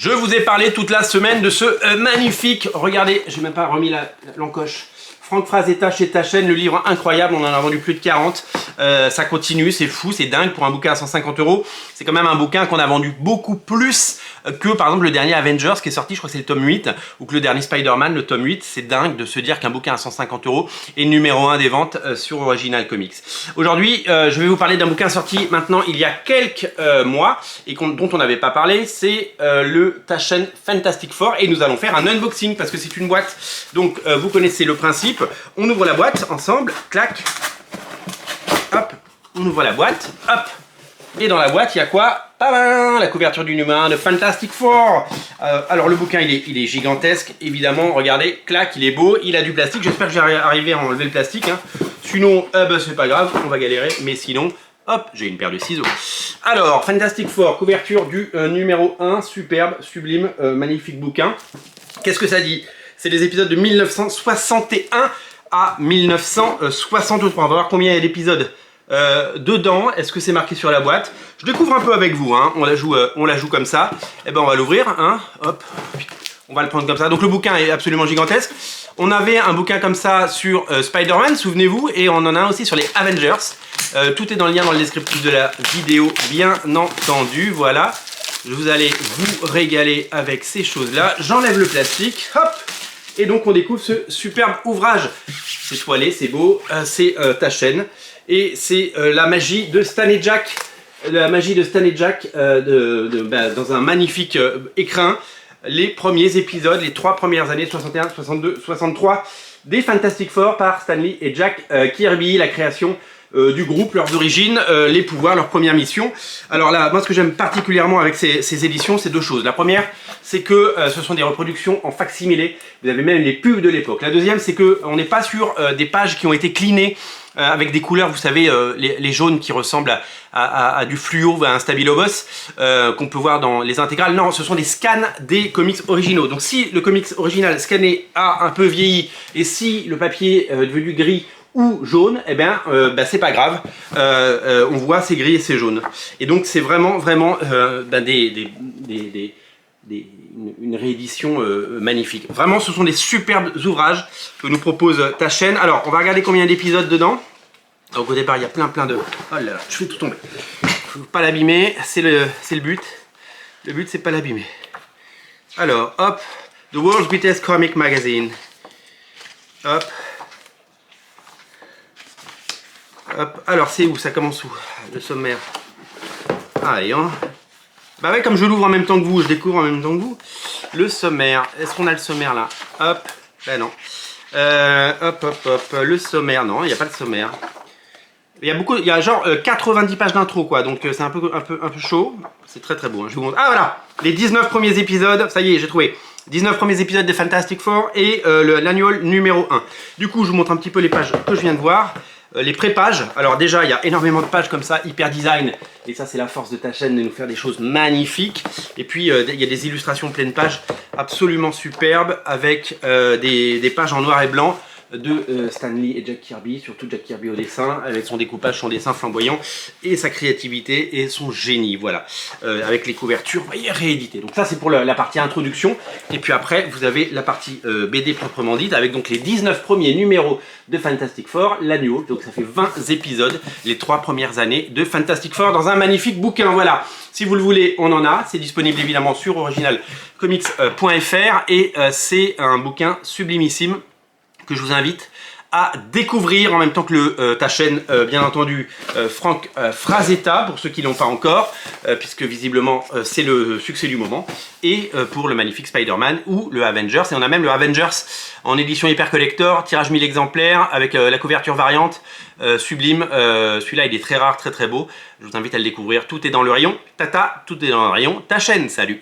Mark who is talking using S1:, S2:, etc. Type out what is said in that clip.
S1: Je vous ai parlé toute la semaine de ce magnifique, regardez, j'ai même pas remis l'encoche. Franck Frazetta chez Taschen, le livre incroyable, on en a vendu plus de 40. Ça continue, c'est fou, c'est dingue pour un bouquin à 150 €. C'est quand même un bouquin qu'on a vendu beaucoup plus que par exemple le dernier Avengers qui est sorti, je crois que c'est le tome 8, ou que le dernier Spider-Man, le tome 8. C'est dingue de se dire qu'un bouquin à 150 € est le numéro 1 des ventes sur Original Comics. Aujourd'hui, je vais vous parler d'un bouquin sorti maintenant il y a quelques mois et dont on n'avait pas parlé, c'est le Taschen Fantastic Four, et nous allons faire un unboxing parce que c'est une boîte. Donc vous connaissez le principe. On ouvre la boîte ensemble, clac, hop, on ouvre la boîte, hop, et dans la boîte il y a quoi? La couverture du numéro 1 de Fantastic Four. Alors le bouquin il est gigantesque, évidemment, regardez, clac, il est beau, il a du plastique, j'espère que j'arrive à enlever le plastique, hein. Sinon, c'est pas grave, on va galérer, mais sinon, hop, j'ai une paire de ciseaux. Alors, Fantastic Four, couverture du numéro 1, superbe, sublime, magnifique bouquin. Qu'est-ce que ça dit? C'est les épisodes de 1961 à 1963. On va voir combien il y a d'épisodes dedans. Est-ce que c'est marqué sur la boîte? Je découvre un peu avec vous, hein. On la joue comme ça. Et ben on va l'ouvrir, hein. Hop. On va le prendre comme ça. Donc le bouquin est absolument gigantesque. On avait un bouquin comme ça sur Spider-Man, souvenez-vous, et on en a un aussi sur les Avengers. Tout est dans le lien dans le descriptif de la vidéo, bien entendu. Voilà. Vous allez vous régaler avec ces choses-là. J'enlève le plastique, hop. Et donc on découvre ce superbe ouvrage. C'est toilé, c'est beau, c'est Taschen. Et c'est la magie de Stan et Jack. La magie de Stan et Jack dans un magnifique écrin. Les premiers épisodes, les 3 premières années, 61, 62, 63, des Fantastic Four par Stan Lee et Jack Kirby, la création du groupe, leurs origines, les pouvoirs, leur première mission. Alors là, moi ce que j'aime particulièrement avec ces éditions, c'est deux choses. La première, c'est que ce sont des reproductions en facsimilé. Vous avez même les pubs de l'époque. La deuxième, c'est qu'on n'est pas sur des pages qui ont été cleanées avec des couleurs, vous savez, les jaunes qui ressemblent à du fluo, à un Stabilobos, qu'on peut voir dans les intégrales. Non, ce sont des scans des comics originaux. Donc si le comics original scanné a un peu vieilli, et si le papier est devenu gris ou jaune, eh bien c'est pas grave, on voit c'est gris et c'est jaune. Et donc c'est vraiment une réédition magnifique. Vraiment, ce sont des superbes ouvrages que nous propose Taschen. Alors on va regarder combien d'épisodes dedans. Donc au départ il y a plein de... Oh là là, je fais tout tomber. Faut pas l'abîmer, c'est le but. Le but c'est pas l'abîmer. Alors hop, The World's Greatest Comic Magazine. Hop. Hop, alors c'est où? Ça commence où? Le sommaire. Allez, hein. Bah ouais, comme je l'ouvre en même temps que vous, je découvre en même temps que vous. Le sommaire, est-ce qu'on a le sommaire là? Hop, ben non. Hop, le sommaire, non, il n'y a pas de sommaire. Il y a genre 90 pages d'intro quoi, donc c'est un peu chaud. C'est très beau, hein. Je vous montre. Ah voilà, les 19 premiers épisodes, ça y est, j'ai trouvé. 19 premiers épisodes de Fantastic Four et l'annual numéro 1. Du coup, je vous montre un petit peu les pages que je viens de voir. Les pré-pages, alors déjà il y a énormément de pages comme ça, hyper design, et ça c'est la force de Taschen de nous faire des choses magnifiques. Et puis il y a des illustrations pleines pages absolument superbes avec des pages en noir et blanc de Stan Lee et Jack Kirby, surtout Jack Kirby au dessin, avec son découpage, son dessin flamboyant et sa créativité et son génie, voilà. Avec les couvertures, vous voyez, rééditées. Donc ça c'est pour la partie introduction, et puis après vous avez la partie BD proprement dite, avec donc les 19 premiers numéros de Fantastic Four, l'annual, donc ça fait 20 épisodes, les 3 premières années de Fantastic Four dans un magnifique bouquin, voilà. Si vous le voulez, on en a, c'est disponible évidemment sur originalcomics.fr, et c'est un bouquin sublimissime que je vous invite à découvrir en même temps que le Taschen, bien entendu, Franck Frazetta, pour ceux qui ne l'ont pas encore, puisque visiblement c'est le succès du moment, et pour le magnifique Spider-Man ou le Avengers. Et on a même le Avengers en édition hyper collector, tirage 1000 exemplaires, avec la couverture variante, sublime. Celui-là il est très rare, très beau. Je vous invite à le découvrir. Tout est dans le rayon Tata, tout est dans le rayon Taschen. Salut!